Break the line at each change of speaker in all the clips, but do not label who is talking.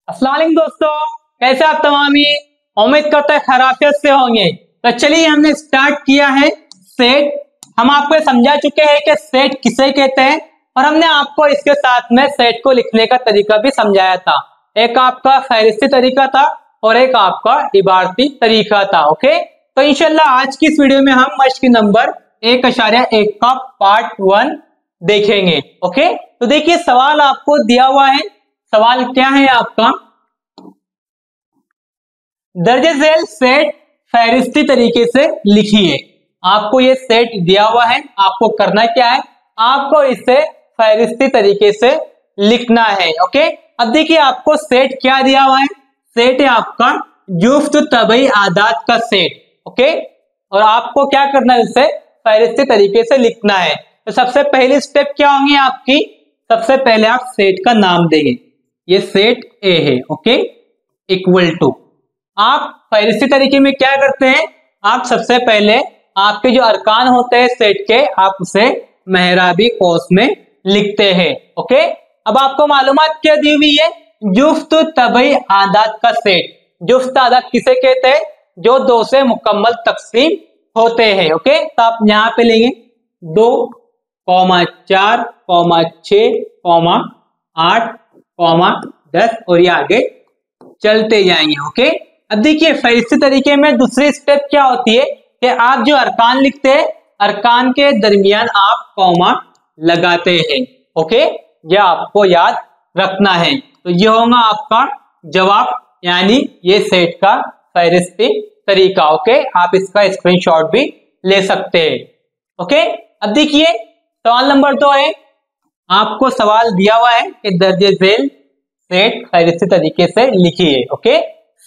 अस्सलाम वालेकुम दोस्तों, कैसे आप तमाम ही उम्मीद करते हैं खैरियत से होंगे। तो चलिए हमने स्टार्ट किया है सेट। हम आपको ये समझा चुके हैं कि सेट किसे कहते हैं और हमने आपको इसके साथ में सेट को लिखने का तरीका भी समझाया था। एक आपका फहरिस्ती तरीका था और एक आपका इबारती तरीका था। ओके, तो इंशाल्लाह आज की इस वीडियो में हम मश्क नंबर 1.1 का पार्ट 1 देखेंगे। ओके, तो देखिए सवाल आपको दिया हुआ है। सवाल क्या है आपका, दर्जे झेल सेट फहरिस्ती तरीके से लिखिए। आपको ये सेट दिया हुआ है, आपको करना क्या है, आपको इसे फहरिस्ती तरीके से लिखना है। ओके, अब देखिए आपको सेट क्या दिया हुआ है। सेट है आपका जुफ्त तबई आदात का सेट। ओके, और आपको क्या करना है, इसे फहरिस्ती तरीके से लिखना है। तो सबसे पहली स्टेप क्या होंगी आपकी, सबसे पहले आप सेट का नाम देंगे। ये सेट ए है। ओके, इक्वल टू, आप फहरिस्ती तरीके में क्या करते हैं, आप सबसे पहले आपके जो अरकान होते हैं सेट के, आप उसे मेहराबी कौस में लिखते हैं। ओके, अब आपको मालूमात क्या दी हुई है, जुफ्त तबई आदात का सेट। जुफ्त आदात किसे कहते हैं, जो 2 से मुकम्मल तकसीम होते हैं। ओके, तो आप यहां पे लेंगे 2, 4, 6, 8, 10 और ये आगे चलते जाएंगे। ओके, अब देखिए फहरिस्ती तरीके में दूसरी स्टेप क्या होती है कि आप जो अरकान लिखते हैं, अरकान के दरमियान आप कॉमा लगाते हैं। ओके, यह आपको याद रखना है। तो ये होगा आपका जवाब, यानी ये सेट का फहरिस्ती तरीका। ओके, आप इसका स्क्रीनशॉट भी ले सकते हैं। ओके, अब देखिए सवाल नंबर 2 है। आपको सवाल दिया हुआ है कि दर्जे झेल सेट फहरिस्ती तरीके से लिखिए। ओके,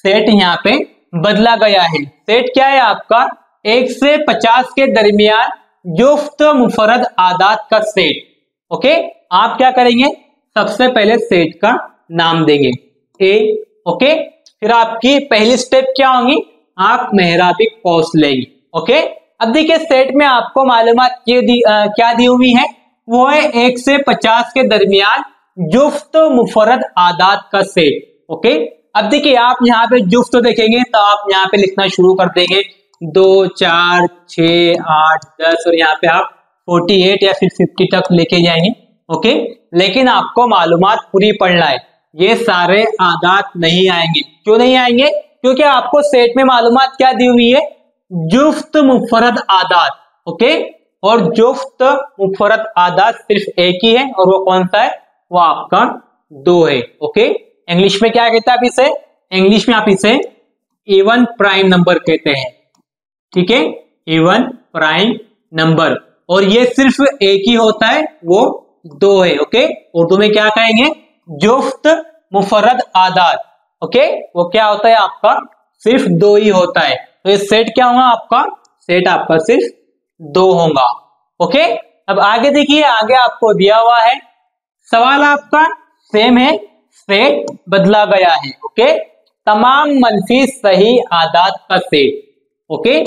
सेट यहाँ पे बदला गया है। सेट क्या है आपका, 1 से 50 के दरमियान जुफ्त मुफरद आदात का सेट। ओके, आप क्या करेंगे, सबसे पहले सेट का नाम देंगे ए। ओके, फिर आपकी पहली स्टेप क्या होगी, आप मेहराबी कौस लेंगे। ओके, अब देखिए सेट में आपको मालूमात क्या दी हुई है, वो है 1 से 50 के दरमियान जुफ्त मुफरद आदात का सेट। ओके, अब देखिए आप यहाँ पे जुफ्त देखेंगे तो आप यहाँ पे लिखना शुरू कर देंगे 2, 4, 6, 8, 10 और यहाँ पे आप 48 या फिर 50 तक लेके जाएंगे। ओके, लेकिन आपको मालूमात पूरी पढ़ना है, ये सारे आदात नहीं आएंगे। क्यों नहीं आएंगे, क्योंकि आपको सेट में मालूमात क्या दी हुई है, जुफ्त मुफरद आदात। ओके, और जुफ्त मुफरद आदात सिर्फ एक ही है और वो कौन सा है, वो आपका 2 है। ओके, इंग्लिश में क्या कहते हैं आप इसे, इंग्लिश में आप इसे इवन प्राइम नंबर कहते हैं। ठीक है, इवन प्राइम नंबर, और ये सिर्फ एक ही होता है, वो 2 है। ओके, उर्दू में क्या कहेंगे, जुफ्त मुफरद आदात। ओके, वो क्या होता है आपका, सिर्फ 2 ही होता है। तो ये सेट क्या होगा आपका, सेट आपका सिर्फ 2 होगा। ओके, अब आगे देखिए, आगे आपको दिया हुआ है सवाल आपका सेम है, सेट बदला गया है। ओके, तमाम मनफी सही आदात का सेट। ओके,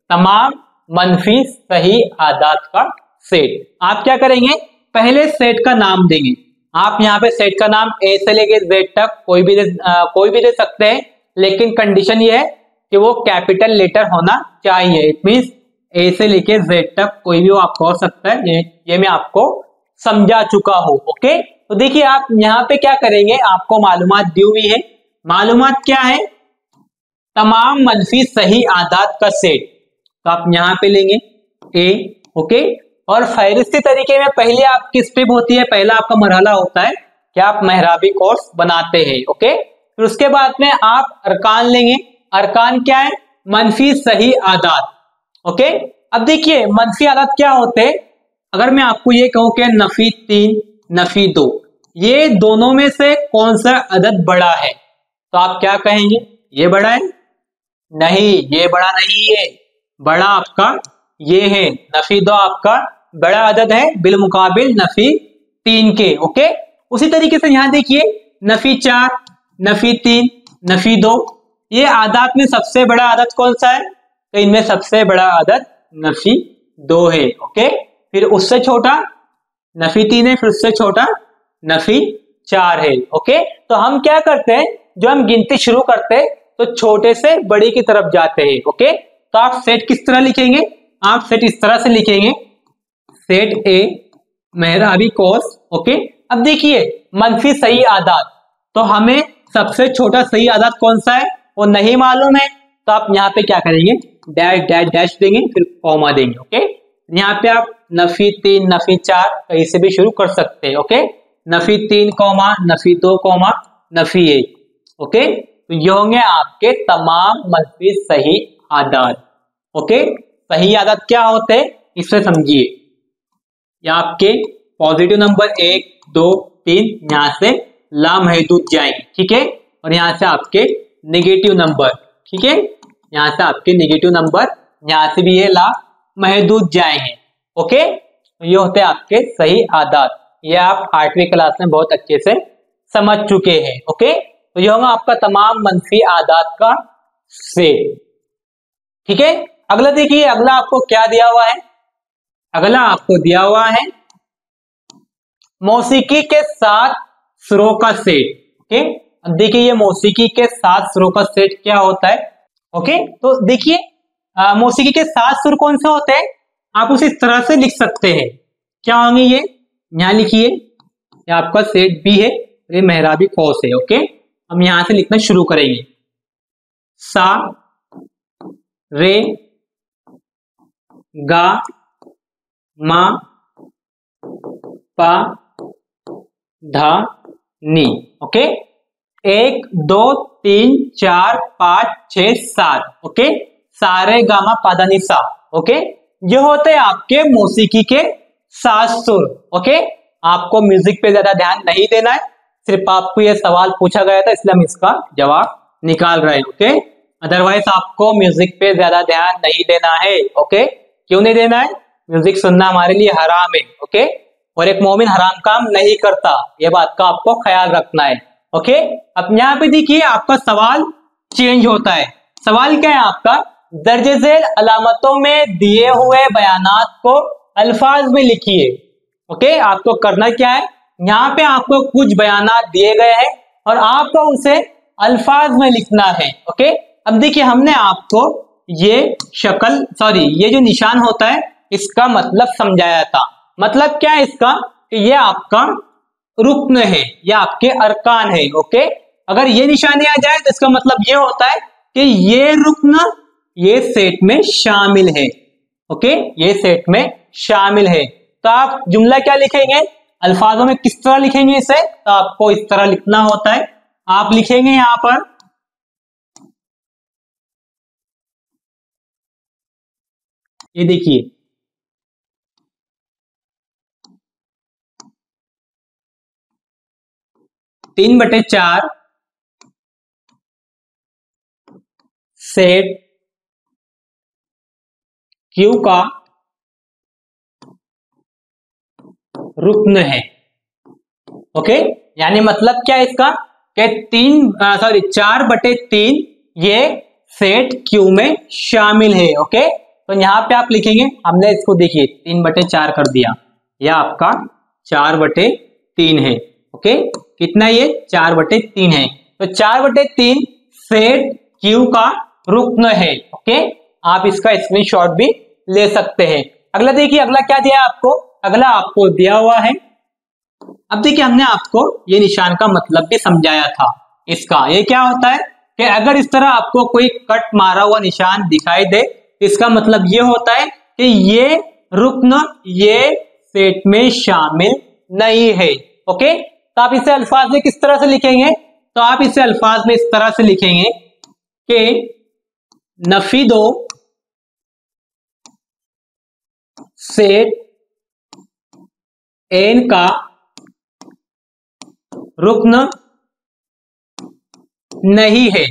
तमाम मनफी सही आदात का सेट। आप क्या करेंगे, पहले सेट का नाम देंगे। आप यहाँ पे सेट का नाम ए से लेके जेड तक कोई भी दे सकते हैं, लेकिन कंडीशन ये है कि वो कैपिटल लेटर होना चाहिए। इट मींस ए से लेके जेड तक कोई भी वो आप कर सकता है, ये मैं आपको समझा चुका हूं। ओके, तो देखिए आप यहाँ पे क्या करेंगे, आपको मालूमात दी हुई है। मालूमात क्या है, तमाम मनफी सही आदात का सेट। तो आप यहाँ पे लेंगे ए। ओके, और फहरिस्ती तरीके में पहले आपकी स्टेप होती है, पहला आपका मरहला होता है कि आप मेहराबी कोर्स बनाते हैं। ओके, फिर उसके बाद में आप अरकान लेंगे। अरकान क्या है, मनफी सही आदात। ओके, अब देखिए मनफी आदात क्या होते हैं, अगर मैं आपको ये कहूं कि नफी 3, नफी 2, ये दोनों में से कौन सा अदद बड़ा है, तो आप क्या कहेंगे, ये बड़ा है, नहीं ये बड़ा नहीं है, बड़ा आपका ये है, नफी 2 आपका बड़ा अदद है बिलमुकाबिल नफी 3 के। ओके, उसी तरीके से यहां देखिए नफी 4, नफी 3, नफी 2, ये आदात में सबसे बड़ा आदत कौन सा है, तो इनमें सबसे बड़ा आदत नफी 2 है। ओके, फिर उससे छोटा नफी 3 है, फिर उससे छोटा नफी 4 है। ओके, तो हम क्या करते हैं, जो हम गिनती शुरू करते हैं तो छोटे से बड़ी की तरफ जाते हैं। ओके, तो आप सेट किस तरह लिखेंगे, आप सेट इस तरह से लिखेंगे, सेट ए मेहराबी कोस। ओके, अब देखिए मनफी सही आदात, तो हमें सबसे छोटा सही आदात कौन सा है वो नहीं मालूम है, तो आप यहाँ पे क्या करेंगे, डैश डैश डैश देंगे, फिर कॉमा देंगे। ओके, यहाँ पे आप नफी 3 नफी 4 कहीं से भी शुरू कर सकते हैं। Okay, Nafi 3 comma Nafi 2 comma Nafi 1। Okay, तो ये होंगे आपके तमाम मनफी सही आदात। ओके, सही आदात क्या होते हैं इसे समझिए, या आपके पॉजिटिव नंबर 1 2 3 यहाँ से लामहदूद जाएंगे। ठीक है, और यहाँ से आपके नेगेटिव नंबर, ठीक है, यहाँ से आपके नेगेटिव नंबर, यहाँ से भी ये लामहदूद जाएंगे। ओके, ये होते हैं आपके सही आदात, ये आप 8वीं क्लास में बहुत अच्छे से समझ चुके हैं। ओके, तो ये होगा आपका तमाम मनफी आदात का सेट। ठीक है, अगला देखिए, अगला आपको क्या दिया हुआ है, अगला आपको दिया हुआ है मौसीकी के 7 सुरों का सेट। ओके, अब देखिए ये मौसीकी के 7 सुरों का सेट क्या होता है। ओके, तो देखिए मौसीकी के 7 सुर कौन से होते हैं, आप उसे इस तरह से लिख सकते हैं, क्या होंगे ये, यहाँ लिखिए, ये आपका सेट बी है, ये मेहराबी कोस है। ओके, हम यहां से लिखना शुरू करेंगे, सा रे गा मा पा धा नी। ओके, 1 2 3 4 5 6 7। ओके, सारे गामा पादा नी सा। ओके, ये होते हैं आपके मौसीकी के 7 सुर। ओके, आपको म्यूजिक पे ज्यादा ध्यान नहीं देना है, सिर्फ आपको ये सवाल पूछा गया था इसलिए हम इसका जवाब निकाल रहे हैं। ओके, अदरवाइज आपको म्यूजिक पे ज्यादा ध्यान नहीं देना है। ओके, क्यों नहीं देना है, म्यूजिक सुनना हमारे लिए हराम है। ओके, और एक मोमिन हराम काम नहीं करता, ये बात का आपको ख्याल रखना है। ओके, अब यहाँ पे देखिए आपका सवाल चेंज होता है, सवाल क्या है आपका, दर्जे झेल अलामतों में दिए हुए बयानात को अल्फाज में लिखिए। ओके, आपको करना क्या है, यहाँ पे आपको कुछ बयानात दिए गए हैं और आपको उसे अल्फाज में लिखना है। ओके, अब देखिए हमने आपको ये शक्ल ये जो निशान होता है इसका मतलब समझाया था। मतलब क्या है इसका, कि ये आपका रुक्न है, ये आपके अरकान है। ओके, अगर ये निशानी आ जाए तो इसका मतलब ये होता है कि ये रुक्न ये सेट में शामिल है। ओके, ये सेट में शामिल है, तो आप जुमला क्या लिखेंगे, अल्फाजों में किस तरह लिखेंगे इसे, तो आपको इस तरह लिखना होता है। आप लिखेंगे यहां पर, ये देखिए 3/4 सेट क्यू का रुक्न है। ओके, यानी मतलब क्या है इसका, कि 4/3 ये सेट क्यू में शामिल है। ओके, तो यहां पे आप लिखेंगे, हमने इसको देखिए 3/4 कर दिया, यह आपका 4/3 है। ओके, कितना ये 4/3 है, तो 4/3 सेट क्यू का रुक्न है। ओके, आप इसका स्क्रीनशॉट भी ले सकते हैं। अगला देखिए, अगला क्या दिया आपको, अगला आपको दिया हुआ है, अब देखिए हमने आपको ये निशान का मतलब भी समझाया था इसका, ये क्या होता है कि अगर इस तरह आपको कोई कट मारा हुआ निशान दिखाई दे, इसका मतलब ये होता है कि ये रुक्न ये सेट में शामिल नहीं है। ओके, तो आप इसे अल्फाज में किस तरह से लिखेंगे, तो आप इसे अल्फाज में इस तरह से लिखेंगे कि नफी 2 सेट एन का रुक्न नहीं है।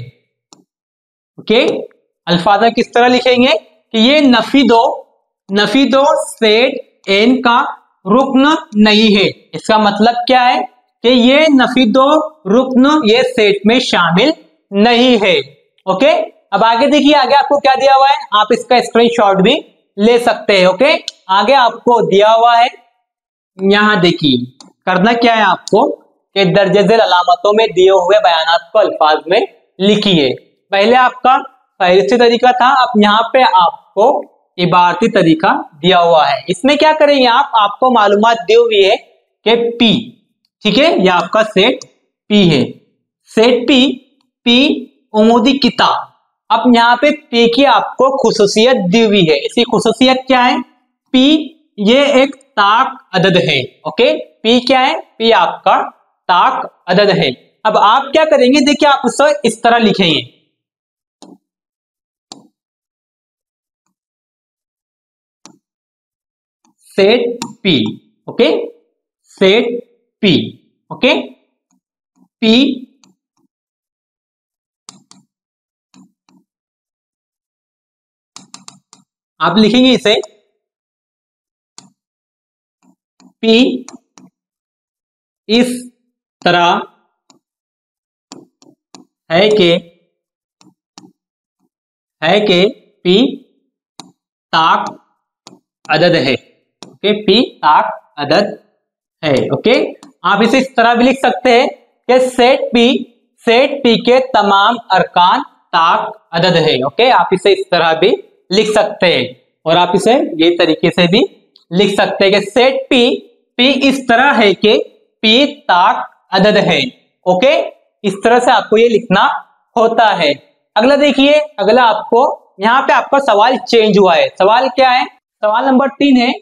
ओके, अल्फाजा किस तरह लिखेंगे कि ये नफी दो सेट एन का रुक्न नहीं है, इसका मतलब क्या है कि ये नफी 2 रुक्न ये सेट में शामिल नहीं है। ओके, अब आगे देखिए, आगे आपको क्या दिया हुआ है, आप इसका स्क्रीनशॉट भी ले सकते हैं। ओके, आगे आपको दिया हुआ है, यहां देखिए करना क्या है आपको कि दर्ज झेल अलामतों में दिए हुए बयानात को अल्फाज में लिखिए। पहले आपका फहरिस्ती तरीका था, अब यहाँ पे आपको इबारती तरीका दिया हुआ है। इसमें क्या करेंगे आप, आपको मालूमात दी हुई है कि पी, ठीक है, यह आपका सेट पी है, सेट पी, पी उमूदी किताब। अब यहाँ पे पी की आपको खुसूसियत दी हुई है। इसकी खुसूसियत क्या है, पी ये एक ताक अदद है, ओके, पी क्या है, पी आपका ताक अदद है। अब आप क्या करेंगे, देखिए आप उसे इस तरह लिखेंगे, set P, okay, set P, okay, P आप लिखेंगे इसे पी इस तरह है कि पी ताक अदद है, ओके, पी ताक अदद है, ओके। आप इसे इस तरह भी लिख सकते हैं कि सेट पी के तमाम अरकान ताक अदद है, ओके, आप इसे इस तरह भी लिख सकते हैं। और आप इसे ये तरीके से भी लिख सकते हैं कि सेट पी इस तरह है कि पी ताक अदद है, ओके, इस तरह से आपको ये लिखना होता है। अगला देखिए, अगला आपको यहाँ पे आपका सवाल चेंज हुआ है। सवाल क्या है, सवाल नंबर 3 है,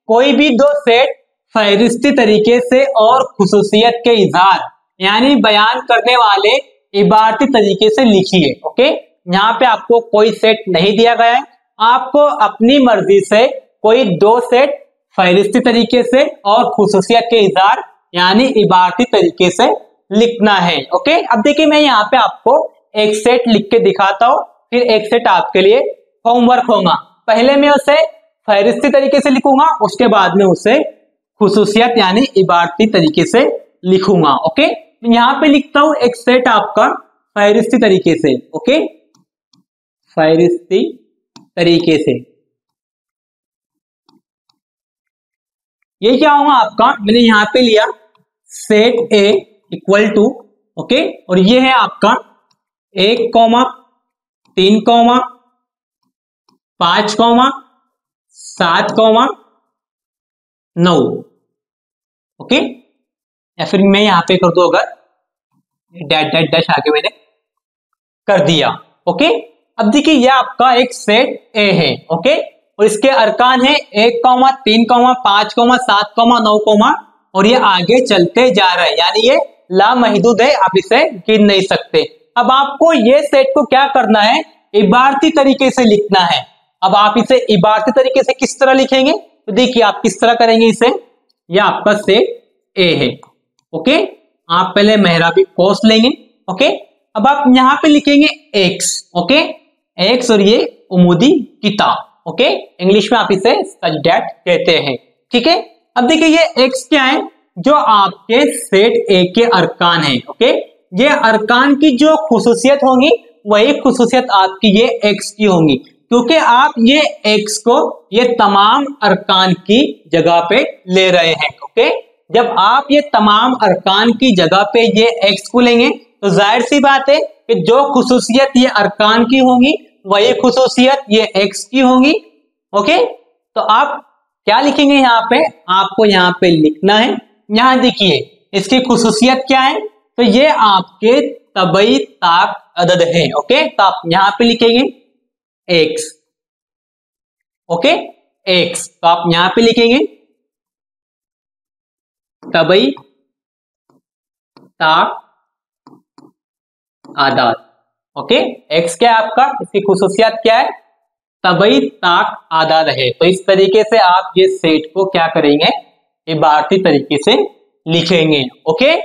कोई भी दो सेट फहरिस्ती तरीके से और खुसूसियत के इजहार यानी बयान करने वाले इबारती तरीके से लिखिए, ओके। यहाँ पे आपको कोई सेट नहीं दिया गया है, आपको अपनी मर्जी से कोई दो सेट फहरिस्ती तरीके से और खुसूसियत के इजहार यानी इबारती तरीके से लिखना है, ओके। अब देखिए मैं यहाँ पे आपको एक सेट लिख के दिखाता हूँ, फिर एक सेट आपके लिए होमवर्क होगा। पहले मैं उसे फहरिस्ती तरीके से लिखूंगा, उसके बाद में उसे खुसूसियत यानी इबारती तरीके से लिखूंगा, ओके। यहाँ पे लिखता हूं एक सेट आपका फहरिस्ती तरीके से, ओके, फहरिस्ती तरीके से। ये क्या होगा आपका, मैंने यहाँ पे लिया set A equal to, okay, और ये है आपका 1, 3, 5, 7, 9, ओके, या फिर मैं यहाँ पे कर दूं अगर डैश डैश डैश आगे मैंने कर दिया, ओके। अब देखिए यह आपका एक सेट ए है, ओके, और इसके अरकान है 1, 3, 5, 7, 9, और ये आगे चलते जा रहा है, यानी ये लामहदूद है, आप इसे गिन नहीं सकते। अब आपको ये सेट को क्या करना है, इबारती तरीके से लिखना है। अब आप इसे इबारती तरीके से किस तरह लिखेंगे, तो देखिए आप किस तरह करेंगे इसे, यह आपका सेट ए है, ओके, आप पहले मेहराबी कोस लेंगे, ओके। अब आप यहाँ पे लिखेंगे एक्स, ओके, एक्स, और ये उमूदी किताब, ओके, इंग्लिश में आप इसे सजडेट कहते हैं, ठीक है। अब देखिए ये एक्स क्या है, जो आपके सेट ए के अरकान है, ओके, ये अरकान की जो खुसूसियत होंगी वही खुसूसियत आपकी ये एक्स की होंगी, क्योंकि आप ये एक्स को ये तमाम अरकान की जगह पे ले रहे हैं, ओके। जब आप ये तमाम अरकान की जगह पे ये एक्स को लेंगे तो जाहिर सी बात है कि जो खुसूसियत ये अरकान की होंगी वही खुसूसियत ये एक्स की होंगी, ओके। तो आप क्या लिखेंगे, यहाँ पे आपको यहाँ पे लिखना है, यहाँ देखिए इसकी खुसूसियत क्या है, तो ये आपके तबई ताक अदद है, ओके। तो आप यहाँ पे लिखेंगे एक्स, ओके, एक्स, तो आप यहां पे लिखेंगे तबई ताक आदाद, ओके। एक्स क्या है आपका, इसकी खुसूसियत क्या है, तबई ताक आदाद है। तो इस तरीके से आप ये सेट को क्या करेंगे, इबारती तरीके से लिखेंगे, ओके,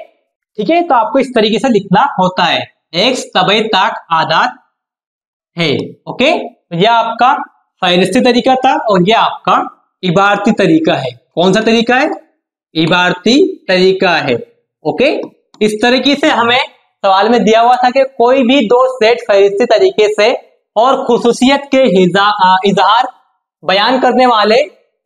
ठीक है। तो आपको इस तरीके से लिखना होता है, एक्स तबई ताक आदाद है, ओके। तो यह आपका फहरिस्ती तरीका था और यह आपका इबारती तरीका है। कौन सा तरीका है, इबारती तरीका है, ओके। इस तरीके से हमें सवाल में दिया हुआ था कि कोई भी दो सेट फहरिस्ती तरीके से और खुसूसियत के इजहार बयान करने वाले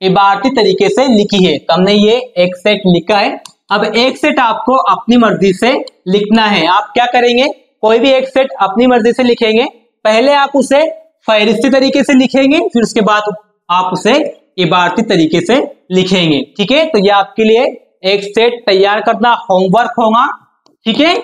इबारती तरीके से लिखी है। तो हमने ये एक सेट लिखा है, अब एक सेट आपको अपनी मर्जी से लिखना है। आप क्या करेंगे, कोई भी एक सेट अपनी मर्जी से लिखेंगे। पहले आप उसे फहरिस्ती तरीके से लिखेंगे, फिर उसके बाद आप उसे इबारती तरीके से लिखेंगे। ठीक है, तो ये आपके लिए एक सेट तैयार करना होमवर्क होगा। ठीक है,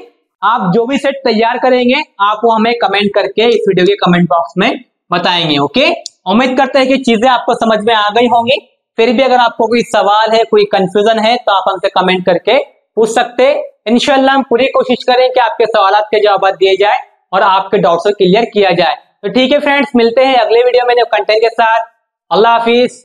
आप जो भी सेट तैयार करेंगे आप वो हमें कमेंट करके इस वीडियो के कमेंट बॉक्स में बताएंगे। ओके, उम्मीद करते हैं कि चीजें आपको समझ में आ गई होंगी। फिर भी अगर आपको कोई सवाल है, कोई कंफ्यूजन है, तो आप हमसे कमेंट करके पूछ सकते हैं। इंशाल्लाह हम पूरी कोशिश करें कि आपके सवालात के जवाब दिए जाए और आपके डाउट्स को क्लियर किया जाए। तो ठीक है फ्रेंड्स, मिलते हैं अगले वीडियो में न्यू कंटेंट के साथ। अल्लाह हाफिज।